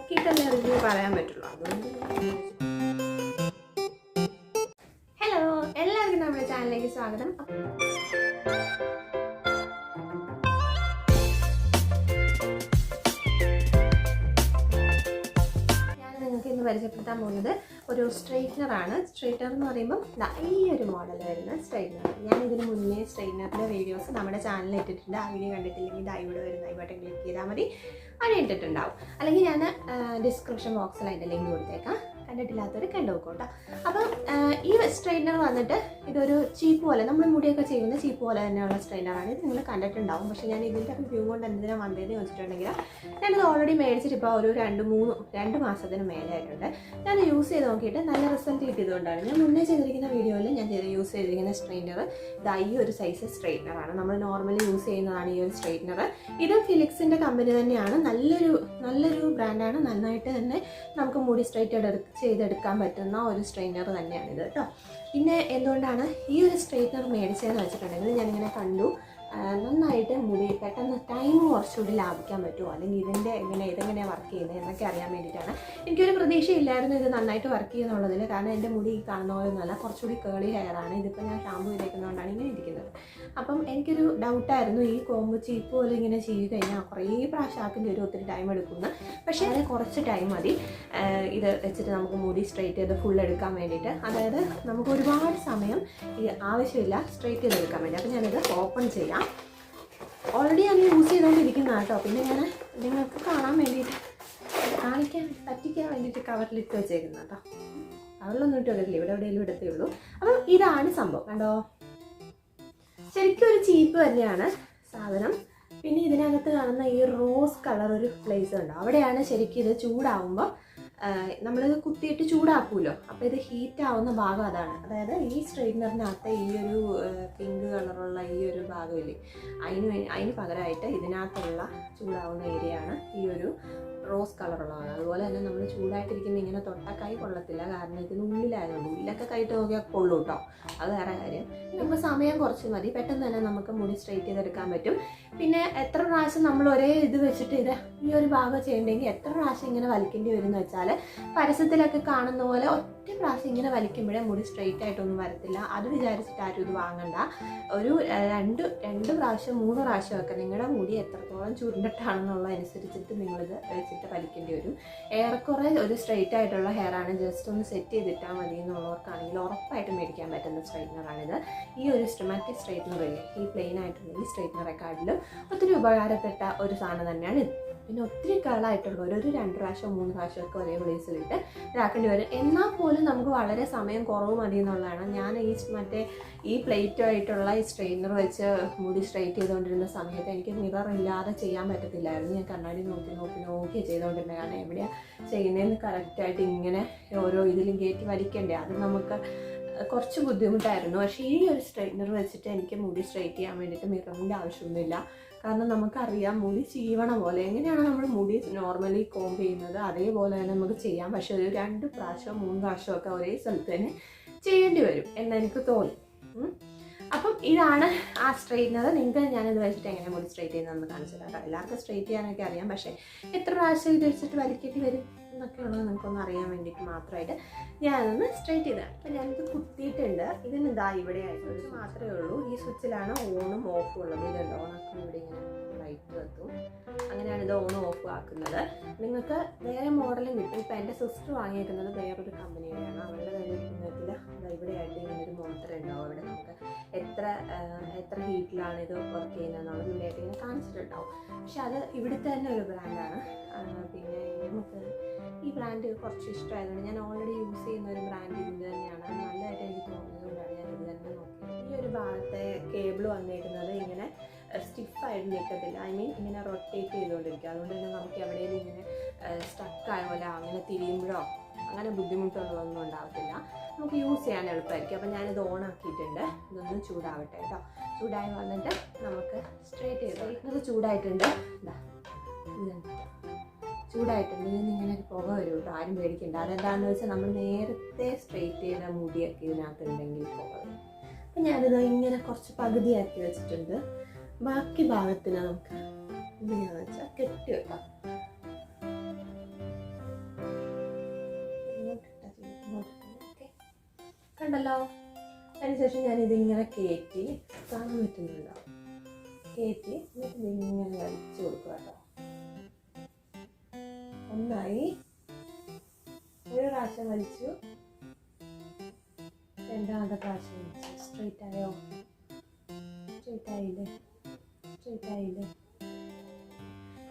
നോക്കിയിട്ടല്ലേ review പറയാൻ പറ്റുള്ളൂ. അതുകൊണ്ട് ഹലോ, എല്ലാവർക്കും നമ്മുടെ ചാനലിലേക്ക് സ്വാഗതം. പരിചയപ്പെടുത്താൻ പോകുന്നത് ഒരു സ്ട്രെയിറ്റ്നറാണ്. സ്ട്രെയിറ്റ്നർ എന്ന് പറയുമ്പോൾ ഈ ഒരു മോഡൽ വരുന്ന സ്ട്രെയിറ്റ്നർ. ഞാൻ ഇതിന് മുന്നേ സ്ട്രെയിറ്റ്നറിൻ്റെ വീഡിയോസ് നമ്മുടെ ചാനലിൽ ഇട്ടിട്ടുണ്ട്. ആ വീഡിയോ കണ്ടിട്ടില്ലെങ്കിൽ ഇവിടെ വരുന്ന ഈ ബട്ടൺ ക്ലിക്ക് ചെയ്താൽ മതി, അത് ഇട്ടിട്ടുണ്ടാവും. അല്ലെങ്കിൽ ഞാൻ ഡിസ്ക്രിപ്ഷൻ ബോക്സിൽ അതിൻ്റെ ലിങ്ക് കൊടുത്തേക്കാം, കണ്ടിട്ടില്ലാത്തവർ കണ്ടുനോക്കോട്ടോ. അപ്പം ഈ സ്ട്രെയിറ്റ്നർ വന്നിട്ട് ഇതൊരു ചീപ്പ് പോലെ, നമ്മൾ മുടിയൊക്കെ ചെയ്യുന്ന ചീപ്പ് പോലെ തന്നെയുള്ള സ്ട്രെയിറ്റ്നറാണ്. ഇത് നിങ്ങൾ കണ്ടിട്ടുണ്ടാവും. പക്ഷേ ഞാൻ ഇതിൻ്റെ റിവ്യൂ കൊണ്ട് എന്തിനാണ് വന്നതെന്ന് വെച്ചിട്ടുണ്ടെങ്കിൽ ഞാനിത് ഓൾറെഡി മേടിച്ചിട്ട് ഇപ്പോൾ ഒരു 2 മാസത്തിന് മേലെയായിട്ടുണ്ട്. ഞാൻ യൂസ് ചെയ്ത് നോക്കിയിട്ട് നല്ല റിസൾട്ട് കിട്ടിയതുകൊണ്ടാണ്. ഞാൻ മുന്നേ ചെയ്തിരിക്കുന്ന വീഡിയോയിൽ ഞാൻ യൂസ് ചെയ്തിരിക്കുന്ന സ്ട്രെയിറ്റ്നർ ഈ ഒരു സൈസ് സ്ട്രെയിറ്റ്നറാണ്. നമ്മൾ നോർമലി യൂസ് ചെയ്യുന്നതാണ് ഈ ഒരു സ്ട്രെയിറ്റ്നർ. ഇത് ഫിലിക്സിൻ്റെ കമ്പനി തന്നെയാണ്. നല്ലൊരു ബ്രാൻഡാണ്. നന്നായിട്ട് തന്നെ നമുക്ക് മുടി സ്ട്രെയിറ്റ് ചെയ്തെടുക്കാൻ പറ്റുന്ന ഒരു സ്ട്രെയിറ്റ്നർ തന്നെയാണിത് കേട്ടോ. പിന്നെ എന്തുകൊണ്ടാണ് ഈ ഒരു സ്ട്രെയിറ്റ്നർ മേടിച്ചതെന്ന് വെച്ചിട്ടുണ്ടെങ്കിൽ ഞാനിങ്ങനെ കണ്ടു, നന്നായിട്ട് മുടി പെട്ടെന്ന് ടൈം കുറച്ചുകൂടി ലാഭിക്കാൻ പറ്റുമോ, അല്ലെങ്കിൽ ഇതെങ്ങനെയാണ് വർക്ക് ചെയ്യുന്നത് എന്നൊക്കെ അറിയാൻ വേണ്ടിയിട്ടാണ്. എനിക്കൊരു പ്രതീക്ഷയില്ലായിരുന്നു ഇത് നന്നായിട്ട് വർക്ക് ചെയ്യുന്നുള്ളതിൽ. കാരണം എൻ്റെ മുടി കാണുന്ന പോലെ ഒന്നുമല്ല, കുറച്ചുകൂടി കേളി ഹെയറാണ്. ഇതിപ്പോൾ ഞാൻ ഷാമ്പു ചെയ്തേക്കുന്നതുകൊണ്ടാണ് ഇങ്ങനെ ഇരിക്കുന്നത്. അപ്പം എനിക്കൊരു ഡൗട്ടായിരുന്നു, ഈ കോമ്പ് ചീപ്പ് പോലെ ഇങ്ങനെ ചെയ്ത് കഴിഞ്ഞാൽ കുറേ പ്രാവശ്യം ആക്കേണ്ടി വരും, ഒത്തിരി ടൈം എടുക്കുന്ന. പക്ഷേ അതിന് കുറച്ച് ടൈം മതി ഇത് വെച്ചിട്ട് നമുക്ക് മുടി സ്ട്രെയിറ്റ് ചെയ്ത് ഫുൾ എടുക്കാൻ വേണ്ടിയിട്ട്. അതായത് നമുക്ക് ഒരുപാട് സമയം ആവശ്യമില്ല സ്ട്രെയിറ്റ് ചെയ്തെടുക്കാൻ വേണ്ടി. അപ്പം ഞാനിത് ഓപ്പൺ ചെയ്യാം. ഓൾറെഡി ഞാൻ യൂസ് ചെയ്തുകൊണ്ടിരിക്കുന്നതാണ് കേട്ടോ. പിന്നെ ഞാൻ നിങ്ങൾക്ക് കാണാൻ വേണ്ടിയിട്ട് പറ്റിക്കാൻ വേണ്ടിയിട്ട് കവറിലിട്ട് വെച്ചേക്കുന്നത് കേട്ടോ. കവറിലൊന്നും ഇട്ട് വെക്കില്ല, ഇവിടെ എവിടെയെങ്കിലും ഇടത്തേ ഉള്ളൂ. അപ്പം ഇതാണ് സംഭവം, കണ്ടോ. ശരിക്കും ഒരു ചീപ്പ് തന്നെയാണ് സാധനം. പിന്നെ ഇതിനകത്ത് കാണുന്ന ഈ റോസ് കളർ ഒരു പ്ലേസ് ഉണ്ടോ, അവിടെയാണ് ശരിക്കും ഇത് ചൂടാവുമ്പോൾ നമ്മളിത് കുത്തിയിട്ട് ചൂടാക്കുമല്ലോ, അപ്പോൾ ഇത് ഹീറ്റ് ആവുന്ന ഭാഗം അതാണ്. അതായത് ഈ സ്ട്രെയിറ്റ്നറിനകത്ത് ഈ ഒരു പിങ്ക് കളറുള്ള ഈ ഒരു ഭാഗമില്ലേ, അതിന് പകരമായിട്ട് ഇതിനകത്തുള്ള ചൂടാവുന്ന ഏരിയയാണ് ഈ ഒരു റോസ് കളറുള്ളതാണ്. അതുപോലെ തന്നെ നമ്മൾ ചൂടായിട്ടിരിക്കുമ്പോൾ ഇങ്ങനെ കൈ കൊള്ളത്തില്ല, കാരണം ഇതിനുള്ളിലായതുകൊണ്ട്. ഉള്ളിലൊക്കെ കൈയിട്ട് നോക്കിയാൽ കൊള്ളൂ കേട്ടോ, അത് വേറെ കാര്യം. ഇപ്പോൾ സമയം കുറച്ച് മതി, പെട്ടെന്ന് തന്നെ നമുക്ക് മുടി സ്ട്രെയിറ്റ് ചെയ്തെടുക്കാൻ പറ്റും. പിന്നെ എത്ര പ്രാവശ്യം നമ്മൾ ഒരേ ഇത് വെച്ചിട്ട് ഈ ഒരു ഭാഗം ചെയ്യണമെങ്കിൽ എത്ര പ്രാവശ്യം ഇങ്ങനെ വലിക്കേണ്ടി വരും എന്ന് വെച്ചാൽ, പരസ്യത്തിലൊക്കെ കാണുന്ന പോലെ ഒറ്റ പ്രാവശ്യം ഇങ്ങനെ വലിക്കുമ്പോഴേ മുടി സ്ട്രെയിറ്റ് ആയിട്ടൊന്നും വരത്തില്ല. അത് വിചാരിച്ചിട്ട് ആരും ഇത് വാങ്ങണ്ട. ഒരു രണ്ട് പ്രാവശ്യം 3 പ്രാവശ്യമൊക്കെ നിങ്ങളുടെ മുടി എത്രത്തോളം ചുരുണ്ടിട്ടാണെന്നുള്ളതനുസരിച്ചിട്ട് നിങ്ങളിത് വെച്ചിട്ട് വലിക്കേണ്ടി വരും. ഏറെക്കുറെ ഒരു സ്ട്രെയിറ്റ് ആയിട്ടുള്ള ഹെയറാണ്, ജസ്റ്റ് ഒന്ന് സെറ്റ് ചെയ്തിട്ടാൽ മതി എന്നുള്ളവർക്കാണെങ്കിൽ ഉറപ്പായിട്ട് മേടിക്കാൻ പറ്റുന്ന സ്ട്രെയിറ്റ്നറാണിത്. ഈ ഒരു മറ്റേ സ്ട്രെയിറ്റ്നറില്ലേ, ഈ പ്ലെയിൻ ആയിട്ടുള്ള ഈ സ്ട്രെയിറ്റ്നറെക്കാട്ടിലും ഒത്തിരി ഉപകാരപ്പെട്ട ഒരു സാധനം തന്നെയാണ് ഇത്. പിന്നെ ഒത്തിരി കളായിട്ടുള്ളവർ ഒരു 2 പ്രാവശ്യം 3 പ്രാവശ്യമൊക്കെ ഒരേ പ്ലേസിലിട്ട് ഇതാക്കേണ്ടി വരും. എന്നാൽ പോലും നമുക്ക് വളരെ സമയം കുറവ് മതി എന്നുള്ളതാണ്. ഞാൻ ഈ പ്ലേറ്റുമായിട്ടുള്ള ഈ സ്ട്രെയിറ്റ്നർ വെച്ച് മുടി സ്ട്രെയിറ്റ് ചെയ്തുകൊണ്ടിരുന്ന സമയത്ത് എനിക്ക് മിറർ ഇല്ലാതെ ചെയ്യാൻ പറ്റത്തില്ലായിരുന്നു. ഞാൻ കണ്ണാടി നോക്കി ചെയ്തുകൊണ്ടിരുന്നത്. കാരണം എവിടെയാണ് ചെയ്യുന്നതെന്ന് കറക്റ്റായിട്ട് ഇങ്ങനെ ഓരോ ഇതിലും കയറ്റി വലിക്കണ്ടേ, അത് നമുക്ക് കുറച്ച് ബുദ്ധിമുട്ടായിരുന്നു. പക്ഷേ ഈ ഒരു സ്ട്രെയിറ്റ്നർ വെച്ചിട്ട് എനിക്ക് മുടി സ്ട്രെയിറ്റ് ചെയ്യാൻ വേണ്ടിയിട്ട് മിററിൻ്റെ ആവശ്യമൊന്നുമില്ല. കാരണം നമുക്കറിയാം, മുടി ചീവണ പോലെ എങ്ങനെയാണ് നമ്മൾ മുടി നോർമലി കോംബ് ചെയ്യുന്നത് അതേപോലെ തന്നെ നമുക്ക് ചെയ്യാം. പക്ഷേ ഒരു 2 പ്രാവശ്യം 3 പ്രാവശ്യമൊക്കെ ഒരേ സ്ഥലത്ത് തന്നെ ചെയ്യേണ്ടി വരും എന്നെനിക്ക് തോന്നി. അപ്പം ഇതാണ് ആ സ്ട്രെയിറ്റ്നർ. നിങ്ങൾക്ക് ഞാനിത് വെച്ചിട്ട് എങ്ങനെ മുടി സ്ട്രെയിറ്റ് ചെയ്യുന്നതെന്ന് കാണിച്ചു തരാം. എല്ലാവർക്കും സ്ട്രെയിറ്റ് ചെയ്യാനൊക്കെ അറിയാം, പക്ഷേ എത്ര പ്രാവശ്യം ഇത് വെച്ചിട്ട് വലിക്കേണ്ടി വരും എന്നൊക്കെയുള്ളത് നിങ്ങൾക്കൊന്ന് അറിയാൻ വേണ്ടിയിട്ട് മാത്രമായിട്ട് ഞാനൊന്ന് സ്ട്രെയിറ്റ് ചെയ്തതാണ്. അപ്പം ഞാനിത് കുത്തിയിട്ടുണ്ട്. ഇതിന് ഇവിടെ ആയിട്ട് ഒരു മാത്രമേ ഉള്ളൂ. ഈ സ്വിച്ചിലാണ് ഓണും ഓഫും ഉള്ളത്. ഇതുണ്ട്, ഓണാക്കും ഇവിടെ ഇങ്ങനെ ലൈറ്റ് കത്തും. അങ്ങനെയാണ് ഇത് ഓണും ഓഫും ആക്കുന്നത്. നിങ്ങൾക്ക് വേറെ മോഡലും കിട്ടും. ഇപ്പം എൻ്റെ സിസ്റ്റർ വാങ്ങിയേക്കുന്നത് വേറൊരു കമ്പനിയുടെയാണ്. അവരുടെ കയ്യിൽ ഇവിടെയായിട്ട് ഇങ്ങനൊരു മോട്ടർ ഉണ്ടാവും. അവിടെ നമുക്ക് എത്ര ഹീറ്റിലാണ് ഇത് വർക്ക് ചെയ്യുന്നതെന്നുള്ളത് ഇവിടെയായിട്ട് ഇങ്ങനെ കാണിച്ചിട്ടുണ്ടാവും. പക്ഷെ അത് ഇവിടുത്തെ തന്നെ ഒരു ബ്രാൻഡാണ്. പിന്നെ നമുക്ക് ഈ ബ്രാൻഡ് കുറച്ച് ഇഷ്ടമായതുകൊണ്ട്, ഞാൻ ഓൾറെഡി യൂസ് ചെയ്യുന്ന ഒരു ബ്രാൻഡ് ഇത് തന്നെയാണ്. നല്ലതായിട്ട് എനിക്ക് തോന്നിയതുകൊണ്ടാണ് ഞാൻ ഇത് തന്നെ നോക്കിയത്. ഈ ഒരു ഭാഗത്തെ കേബിൾ വന്നേക്കുന്നത് ഇങ്ങനെ സ്റ്റിഫായിട്ട് നിൽക്കത്തില്ല. ഇങ്ങനെ റൊട്ടേറ്റ് ചെയ്തുകൊണ്ടിരിക്കുക. അതുകൊണ്ട് തന്നെ നമുക്ക് എവിടെയെങ്കിലും ഇങ്ങനെ സ്റ്റക്കായ പോലെ അങ്ങനെ തിരിയുമ്പോഴോ അങ്ങനെ ബുദ്ധിമുട്ടുകളൊന്നും ഉണ്ടാകത്തില്ല. നമുക്ക് യൂസ് ചെയ്യാൻ എളുപ്പമായിരിക്കും. അപ്പോൾ ഞാനിത് ഓണാക്കിയിട്ടുണ്ട്. ഇതൊന്ന് ചൂടാവട്ടെ കേട്ടോ. ചൂടായി വന്നിട്ട് നമുക്ക് സ്ട്രെയിറ്റ് ചെയ്ത് ചൂടായിട്ടുണ്ട്. ചൂടായിട്ടുണ്ട്. ഇതിങ്ങനെ ഒരു പുക വരും കേട്ടോ, ആരും പേടിക്കണ്ട. അതെന്താണെന്ന് വെച്ചാൽ നമ്മൾ നേരത്തെ സ്ട്രെയിറ്റ് ചെയ്ത മുടിയൊക്കെ ഇതിനകത്തുണ്ടെങ്കിൽ പുക വരും. അപ്പം ഞാനിത് ഇങ്ങനെ കുറച്ച് പകുതിയാക്കി വെച്ചിട്ടുണ്ട്. ബാക്കി ഭാഗത്തിന് നമുക്ക് എന്തിനാന്ന് വെച്ചാൽ കെട്ടി വെക്കാം. കണ്ടല്ലോ. അതിനുശേഷം ഞാനിതിങ്ങനെ കയറ്റി കാണാൻ പറ്റുന്നുണ്ടോ, കയറ്റി എന്നിട്ട് ഇതിങ്ങനെ വലിച്ചു കൊടുക്കുക കേട്ടോ. ഒന്നായി, ഒരു പ്രാവശ്യം വലിച്ചു, രണ്ടാമത്തെ പ്രാവശ്യം വലിച്ചു. സ്ട്രെയിറ്റ് ആയോ? സ്ട്രെയിറ്റ് ആയില്ലേ? സ്ട്രെയിറ്റ് ആയില്ലേ?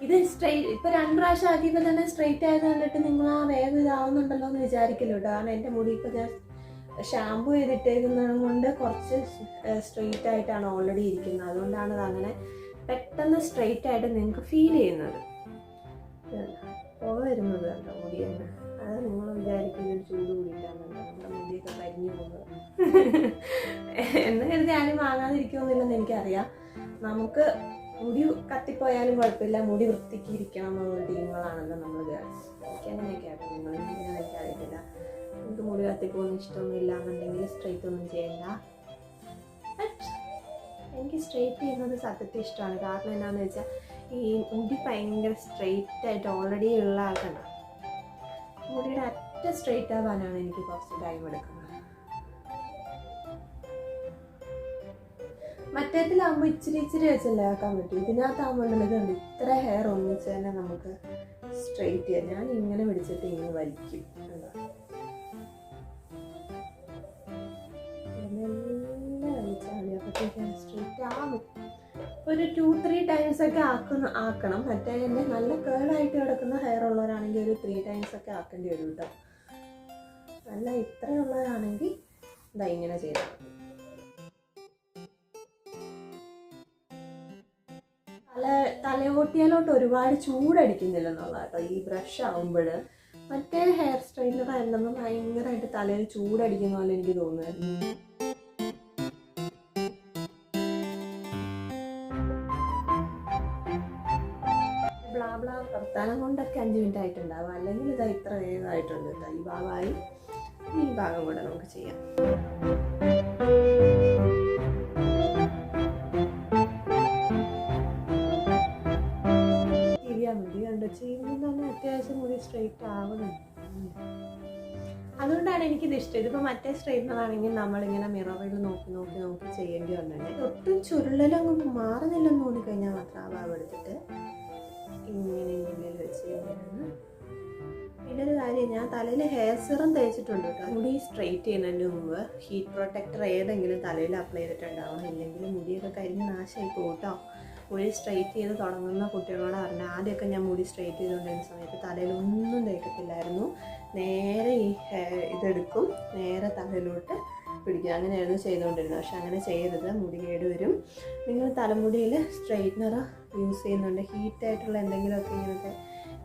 ഇത് സ്ട്രെയിറ്റ് ഇപ്പൊ 2 പ്രാവശ്യം ആക്കിയപ്പോൾ തന്നെ സ്ട്രെയിറ്റ് ആയത് കണ്ടിട്ട് നിങ്ങൾ ആ വേഗം ഇതാവുന്നുണ്ടല്ലോ എന്ന് വിചാരിക്കല്ലോ. കാരണം എൻ്റെ മുടി ഇപ്പൊ ഞാൻ ഷാമ്പു ചെയ്തിട്ടേക്കുന്നത് കൊണ്ട് കുറച്ച് സ്ട്രെയിറ്റ് ആയിട്ടാണ് ഓൾറെഡി ഇരിക്കുന്നത്. അതുകൊണ്ടാണ് അത് അങ്ങനെ പെട്ടെന്ന് സ്ട്രെയിറ്റ് ആയിട്ട് നിങ്ങൾക്ക് ഫീൽ ചെയ്യുന്നത്. പുക വരുന്നത് കണ്ടോ മുടി തന്നെ. അത് നിങ്ങൾ വിചാരിക്കുന്നത് ചൂട് കൂടിയിട്ടാണല്ലോ നമ്മുടെ മുടിയൊക്കെ കരിഞ്ഞു പോകുന്നത് എന്ന് കരുതി ആരും വാങ്ങാതിരിക്കുമെന്നില്ലെന്ന് എനിക്കറിയാം. നമുക്ക് മുടി കത്തിപ്പോയാലും കുഴപ്പമില്ല, മുടി വൃത്തിക്ക് ഇരിക്കണം എന്നുള്ള ടീമുകളാണല്ലോ നമ്മൾ ഗേൾസ്. എനിക്ക് അങ്ങനെയൊക്കെ ആട്ടോ. നിങ്ങൾ ഇങ്ങനെ എനിക്ക് അറിയത്തില്ല. നമുക്ക് മുടി കത്തിപ്പോകുന്ന ഇഷ്ടമൊന്നും ഇല്ല എന്നുണ്ടെങ്കിൽ സ്ട്രെയിറ്റ് ഒന്നും ചെയ്യണ്ട. എനിക്ക് സ്ട്രെയിറ്റ് ചെയ്യുന്നത് സത്യത്തിൽ ഇഷ്ടമാണ്. കാരണം എന്താണെന്ന് വെച്ചാൽ ഈ മുടി ഭയങ്കര സ്ട്രെയിറ്റ് ആയിട്ട് ഓൾറെഡി ഉള്ള ആൾക്കാണ്. മുടിയുടെ അറ്റ സ്ട്രെയിറ്റ് ആവാനാണ് എനിക്ക് കുറച്ച് ടൈം എടുക്കുന്നത്. മറ്റേതിലാകുമ്പോൾ ഇച്ചിരി ഇച്ചിരി വെച്ചല്ലേ ആക്കാൻ പറ്റും. ഇതിനകത്താകുമ്പോഴല്ലേ ഇതുണ്ട് ഇത്ര ഹെയർ ഒന്നിച്ച് തന്നെ നമുക്ക് സ്ട്രെയിറ്റ് ചെയ്യാം. ഞാൻ ഇങ്ങനെ പിടിച്ചിട്ട് ഇങ്ങനെ വലിക്കും. വലിച്ചാൽ മതി, അപ്പോഴത്തേക്കും സ്ട്രെയിറ്റ് ആവും. ഒരു 2-3 ടൈംസ് ഒക്കെ ആക്കണം. മറ്റേ തന്നെ നല്ല കേളായിട്ട് കിടക്കുന്ന ഹെയർ ഉള്ളവരാണെങ്കിൽ ഒരു 3 ടൈംസ് ഒക്കെ ആക്കേണ്ടി വരും കേട്ടോ. അല്ല ഇത്രയുള്ളവരാണെങ്കിൽ ഇതാ ഇങ്ങനെ ചെയ്താൽ മതി. തലയോട്ടിയാലോട്ട് ഒരുപാട് ചൂടടിക്കുന്നില്ലെന്നുള്ള കേട്ടോ ഈ ബ്രഷ് ആകുമ്പോൾ. മറ്റേ ഹെയർ സ്ട്രെയിറ്റ്നർ ആയിരുന്നെങ്കിൽ ഭയങ്കരമായിട്ട് തലയിൽ ചൂടടിക്കുന്ന പോലെ എനിക്ക് തോന്നുമായിരുന്നു. ബ്ലാ വർത്താനം കൊണ്ടൊക്കെ 5 മിനിറ്റ് ആയിട്ടുണ്ടാവും. അല്ലെങ്കിൽ ഇതാ ഇത്ര വേഗമായിട്ടുണ്ട് കേട്ടോ. ഈ ഭാഗമായി ഈ ഭാഗം കൂടെ നമുക്ക് ചെയ്യാം. മുടി കണ്ടോ ചെയ്യുമ്പോൾ തന്നെ അത്യാവശ്യം മുടി സ്ട്രെയിറ്റ് ആവുന്നുണ്ട്. അതുകൊണ്ടാണ് എനിക്കിത് ഇഷ്ടം. ഇതിപ്പോൾ മറ്റേ സ്ട്രെയിറ്റ്നറാണെങ്കിൽ നമ്മളിങ്ങനെ മിററിൽ നോക്കി ചെയ്യേണ്ടി വന്നിട്ട് ഒട്ടും ചുരുളലങ്ങ് മാറുന്നില്ലെന്ന് തോന്നിക്കഴിഞ്ഞാൽ മാത്രം ആ ഭാഗം എടുത്തിട്ട് ഇങ്ങനെ വെച്ച് കഴിഞ്ഞാൽ. പിന്നെ ഒരു കാര്യം, ഞാൻ തലയിൽ ഹെയർ സിറം തേച്ചിട്ടുണ്ട് കേട്ടോ. മുടി സ്ട്രെയിറ്റ് ചെയ്യുന്നതിന് മുമ്പ് ഹീറ്റ് പ്രൊട്ടക്ടർ ഏതെങ്കിലും തലയിൽ അപ്ലൈ ചെയ്തിട്ടുണ്ടാവണം. ഇല്ലെങ്കിൽ മുടിയൊക്കെ കരിഞ്ഞ് നാശമായി പോകും കേട്ടോ. മുടി സ്ട്രെയിറ്റ് ചെയ്ത് തുടങ്ങുന്ന കുട്ടികളോട് പറഞ്ഞാൽ, ആദ്യമൊക്കെ ഞാൻ മുടി സ്ട്രെയിറ്റ് ചെയ്തുകൊണ്ടിരുന്ന സമയത്ത് തലയിൽ ഒന്നും തേക്കത്തില്ലായിരുന്നു. നേരെ ഈ ഇതെടുക്കും, നേരെ തലയിലോട്ട് പിടിക്കും. അങ്ങനെയായിരുന്നു ചെയ്തുകൊണ്ടിരുന്നത്. പക്ഷെ അങ്ങനെ ചെയ്യരുത്, മുടി കേടുവരും. നിങ്ങൾ തലമുടിയിൽ സ്ട്രെയിറ്റ്നർ യൂസ് ചെയ്യുന്നുണ്ട്, ഹീറ്റായിട്ടുള്ള എന്തെങ്കിലുമൊക്കെ ഇങ്ങനത്തെ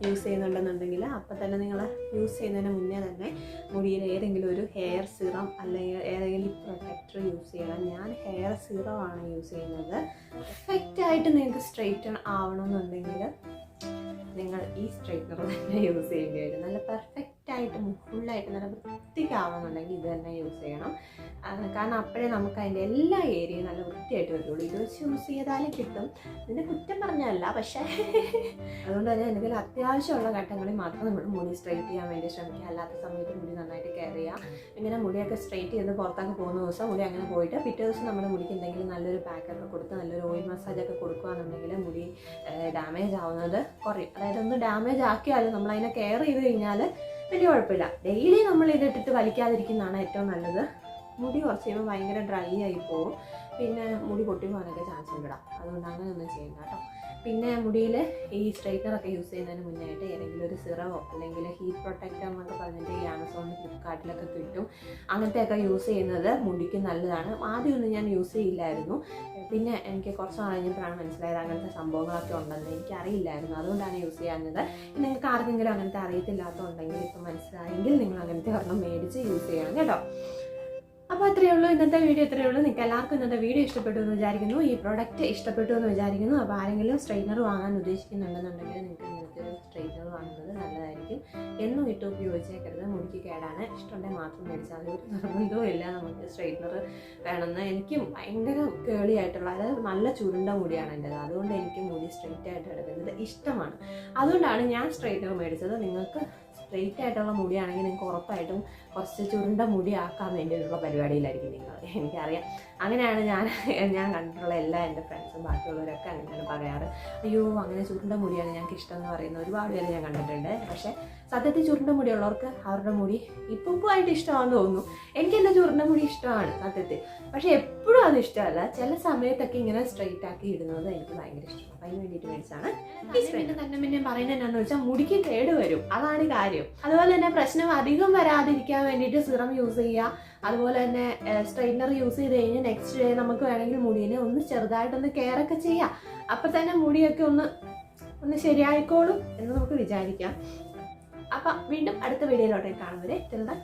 യൂസ് ചെയ്യുന്നുണ്ടെന്നുണ്ടെങ്കിൽ അപ്പം തന്നെ നിങ്ങൾ യൂസ് ചെയ്യുന്നതിന് മുന്നേ തന്നെ മുടിയിൽ ഏതെങ്കിലും ഒരു ഹെയർ സിറം അല്ലെങ്കിൽ ഏതെങ്കിലും ലിപ് പ്രൊട്ടക്ടർ യൂസ് ചെയ്യണം. ഞാൻ ഹെയർ സിറമാണ് യൂസ് ചെയ്യുന്നത്. പെർഫെക്റ്റായിട്ട് നിങ്ങൾക്ക് സ്ട്രെയിറ്റൺ ആവണമെന്നുണ്ടെങ്കിൽ നിങ്ങൾ ഈ സ്ട്രെയിറ്റ്നർ തന്നെ യൂസ് ചെയ്യേണ്ടി വരും. നല്ല പെർഫെക്റ്റായിട്ട് ഫുള്ളായിട്ട് നല്ല വൃത്തിക്കാവുന്നുണ്ടെങ്കിൽ ഇത് തന്നെ യൂസ് ചെയ്യണം. കാരണം അപ്പോഴേ നമുക്ക് അതിൻ്റെ എല്ലാ ഏരിയയും നല്ല വൃത്തിയായിട്ട് വരുള്ളൂ. ഇത് വെച്ച് യൂസ് ചെയ്താലും കിട്ടും. ഇതിൻ്റെ കുറ്റം പറഞ്ഞല്ല, പക്ഷേ അതുകൊണ്ട് തന്നെ എന്തെങ്കിലും അത്യാവശ്യമുള്ള ഘട്ടങ്ങളിൽ മാത്രം നമ്മൾ മുടി സ്ട്രെയിറ്റ് ചെയ്യാൻ വേണ്ടി ശ്രമിക്കുക. അല്ലാത്ത സമയത്ത് മുടി നന്നായിട്ട് കെയർ ചെയ്യുക. ഇങ്ങനെ മുടിയൊക്കെ സ്ട്രെയിറ്റ് ചെയ്ത് പുറത്തൊക്കെ പോകുന്ന ദിവസം മുടി അങ്ങനെ പോയിട്ട് പിറ്റേ ദിവസം നമ്മുടെ മുടിക്ക് എന്തെങ്കിലും നല്ലൊരു പാക്കൊക്കെ കൊടുത്ത് നല്ലൊരു ഓയിൽ മസാജൊക്കെ കൊടുക്കുകയാണെന്നുണ്ടെങ്കിൽ മുടി ഡാമേജ് ആവുന്നത് കുറയും. അതായത് ഒന്ന് ഡാമേജ് ആക്കിയാലും നമ്മൾ അതിനെ കെയർ ചെയ്ത് കഴിഞ്ഞാൽ വലിയ കുഴപ്പമില്ല. ഡെയിലി നമ്മൾ ഇതിട്ടിട്ട് വലിക്കാതിരിക്കുന്നതാണ് ഏറ്റവും നല്ലത്. മുടി കുറച്ച് കഴിയുമ്പോൾ ഭയങ്കര ഡ്രൈ ആയി പോകും. പിന്നെ മുടി പൊട്ടി പോകാനൊക്കെ ചാൻസ് ഉണ്ട്. അതുകൊണ്ട് അങ്ങനെയൊന്നും ചെയ്യണ്ട കേട്ടോ. പിന്നെ മുടിയിൽ ഈ സ്ട്രെയിറ്റ്നറൊക്കെ യൂസ് ചെയ്യുന്നതിന് മുന്നേ ആയിട്ട് ഏതെങ്കിലും ഒരു സിറമോ അല്ലെങ്കിൽ ഹീറ്റ് പ്രൊട്ടക്ടർ എന്നൊക്കെ പറഞ്ഞിട്ട് ഈ ആമസോണിൽ ഫ്ലിപ്കാർട്ടിലൊക്കെ കിട്ടും. അങ്ങനത്തെയൊക്കെ യൂസ് ചെയ്യുന്നത് മുടിക്ക് നല്ലതാണ്. ആദ്യമൊന്നും ഞാൻ യൂസ് ചെയ്യില്ലായിരുന്നു. പിന്നെ എനിക്ക് കുറച്ച് നാൾ കഴിഞ്ഞപ്പോഴാണ് മനസ്സിലായത് അങ്ങനത്തെ സംഭവങ്ങളൊക്കെ ഉണ്ടെന്ന്. എനിക്കറിയില്ലായിരുന്നു. അതുകൊണ്ടാണ് യൂസ് ചെയ്യാഞ്ഞത്. നിങ്ങൾക്ക് ആർക്കെങ്കിലും അങ്ങനത്തെ അറിയത്തില്ലാത്തതുണ്ടെങ്കിൽ ഇപ്പം മനസ്സിലായെങ്കിൽ നിങ്ങൾ അങ്ങനത്തെ ഒരെണ്ണം മേടിച്ച് യൂസ് ചെയ്യണം കേട്ടോ. അപ്പോൾ അത്രയേ ഉള്ളൂ, ഇന്നത്തെ വീഡിയോ ഇത്രയേ ഉള്ളൂ. നിങ്ങൾക്ക് എല്ലാവർക്കും ഇന്നത്തെ വീഡിയോ ഇഷ്ടപ്പെട്ടു എന്ന് വിചാരിക്കുന്നു. ഈ പ്രോഡക്റ്റ് ഇഷ്ടപ്പെട്ടു എന്ന് വിചാരിക്കുന്നു. അപ്പോൾ ആരെങ്കിലും സ്ട്രെയിറ്റ്നർ വാങ്ങാൻ ഉദ്ദേശിക്കുന്നുണ്ടെന്നുണ്ടെങ്കിൽ നിങ്ങൾക്ക് ഇങ്ങനത്തെ ഒരു സ്ട്രെയിറ്റ്നർ വാങ്ങുന്നത് നല്ലതായിരിക്കും. എന്നും ഇട്ട് ഉപയോഗിച്ചേക്കരുത്, മുടിക്ക് കേടാണ്. ഇഷ്ടമുണ്ടെങ്കിൽ മാത്രം മേടിച്ചാൽ ഒരു നിർബന്ധവും ഇല്ല നമുക്ക് സ്ട്രെയിറ്റ്നർ വേണമെന്ന്. എനിക്ക് ഭയങ്കര കേളിയായിട്ടുള്ള, അതായത് നല്ല ചുരുണ്ട മുടിയാണ് എൻ്റെത്. അതുകൊണ്ട് എനിക്ക് മുടി സ്ട്രെയിറ്റ് ആയിട്ട് എടുക്കുന്നത് ഇഷ്ടമാണ്. അതുകൊണ്ടാണ് ഞാൻ സ്ട്രെയിറ്റ്നർ മേടിച്ചത്. നിങ്ങൾക്ക് സ്ട്രെയിറ്റ് ആയിട്ടുള്ള മുടിയാണെങ്കിൽ നിങ്ങൾക്ക് ഉറപ്പായിട്ടും കുറച്ച് ചുരുണ്ട മുടി ആക്കാൻ വേണ്ടിയിട്ടുള്ള പരിപാടിയിലായിരിക്കും നിങ്ങൾ. എനിക്കറിയാം, അങ്ങനെയാണ് ഞാൻ കണ്ടിട്ടുള്ള എല്ലാ എൻ്റെ ഫ്രണ്ട്സും ബാക്കിയുള്ളവരൊക്കെ അങ്ങനെയാണ് പറയാറ്. അയ്യോ അങ്ങനെ ചുരുണ്ട മുടിയാണ് ഞങ്ങൾക്ക് ഇഷ്ടം എന്ന് പറയുന്ന ഒരുപാട് പേര് ഞാൻ കണ്ടിട്ടുണ്ട്. പക്ഷേ സത്യത്തിൽ ചുരുണ്ട മുടിയുള്ളവർക്ക് അവരുടെ മുടി ഇപ്പുമായിട്ട് ഇഷ്ടമാണെന്ന് തോന്നുന്നു. എനിക്ക് എൻ്റെ ചുരുണ്ട മുടി ഇഷ്ടമാണ് സത്യത്തിൽ, പക്ഷേ എപ്പോഴും അത് ഇഷ്ടമല്ല. ചില സമയത്തൊക്കെ ഇങ്ങനെ സ്ട്രെയിറ്റ് ആക്കി ഇടുന്നത് എനിക്ക് ഭയങ്കര ഇഷ്ടമാണ്. അതിന് വേണ്ടിയിട്ട് മേടിച്ചാണ് ഈ സ്ട്രെയിറ്റ്. തന്നെ പിന്നെ പറയുന്നത് എന്താണെന്ന് വെച്ചാൽ മുടിക്ക് കേട് വരും, അതാണ് കാര്യം. അതുപോലെ തന്നെ പ്രശ്നം അധികം വരാതിരിക്കാൻ വേണ്ടിയിട്ട് സിറം യൂസ് ചെയ്യുക. അതുപോലെ തന്നെ സ്ട്രെയിറ്റ്നർ യൂസ് ചെയ്ത് കഴിഞ്ഞാൽ നെക്സ്റ്റ് ഡേ നമുക്ക് വേണമെങ്കിൽ മുടീനെ ഒന്ന് ചെറുതായിട്ടൊന്ന് കെയർ ഒക്കെ ചെയ്യാം. അപ്പം തന്നെ മുടിയൊക്കെ ഒന്ന് ശരിയായിക്കോളും എന്ന് നമുക്ക് വിചാരിക്കാം. അപ്പം വീണ്ടും അടുത്ത വീഡിയോയിലോട്ടേ കാണുന്നവരെ ബൈ.